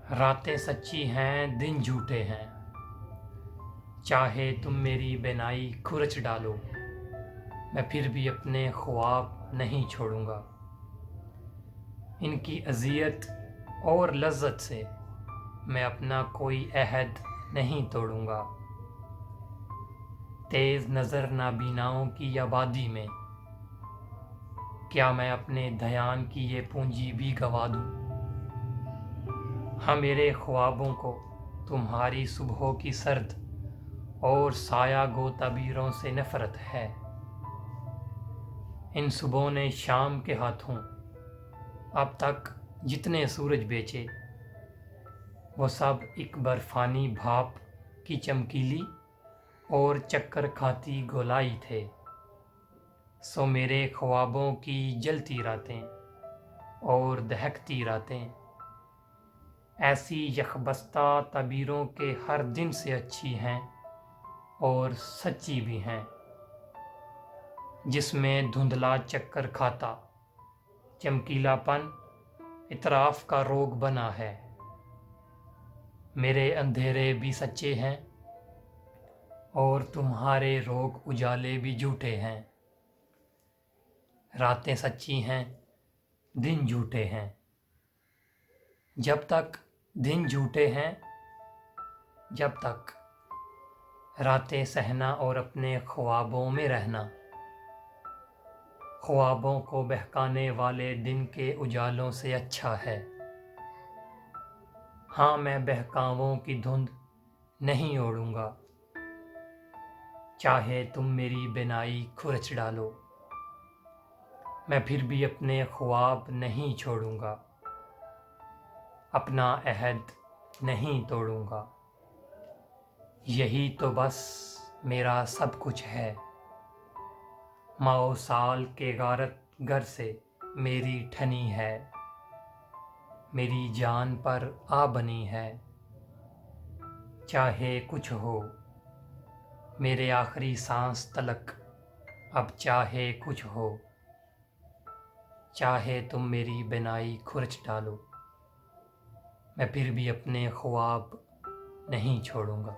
रातें सच्ची हैं, दिन झूठे हैं। चाहे तुम मेरी बेनाई खुरच डालो, मैं फिर भी अपने ख्वाब नहीं छोड़ूंगा। इनकी अज़ियत और लज़्ज़त से मैं अपना कोई अहद नहीं तोड़ूंगा। तेज़ नज़र नाबीनाओं की आबादी में क्या मैं अपने ध्यान की ये पूंजी भी गवा दूं? हाँ, मेरे ख्वाबों को तुम्हारी सुबहों की सर्द और साया गो तबीरों से नफ़रत है। इन सुबहों ने शाम के हाथों अब तक जितने सूरज बेचे, वो सब एक बर्फानी भाप की चमकीली और चक्कर खाती गोलाई थे। सो मेरे ख्वाबों की जलती रातें और दहकती रातें ऐसी यकबस्ता तबीरों के हर दिन से अच्छी हैं और सच्ची भी हैं, जिसमें धुंधला चक्कर खाता चमकीलापन इतराफ़ का रोग बना है। मेरे अंधेरे भी सच्चे हैं और तुम्हारे रोग उजाले भी झूठे हैं। रातें सच्ची हैं, दिन झूठे हैं। जब तक दिन झूठे हैं, जब तक रातें सहना और अपने ख्वाबों में रहना। ख्वाबों को बहकाने वाले दिन के उजालों से अच्छा है। हाँ, मैं बहकावों की धुंध नहीं ओढ़ूंगा। चाहे तुम मेरी बेनाई खुरच डालो, मैं फिर भी अपने ख्वाब नहीं छोड़ूंगा। अपना अहद नहीं तोड़ूंगा। यही तो बस मेरा सब कुछ है। माओ साल के गारत घर से मेरी ठनी है, मेरी जान पर आ बनी है। चाहे कुछ हो मेरे आखिरी सांस तलक, अब चाहे कुछ हो, चाहे तुम मेरी बेनाई खुरच डालो, मैं फिर भी अपने ख्वाब नहीं छोड़ूंगा।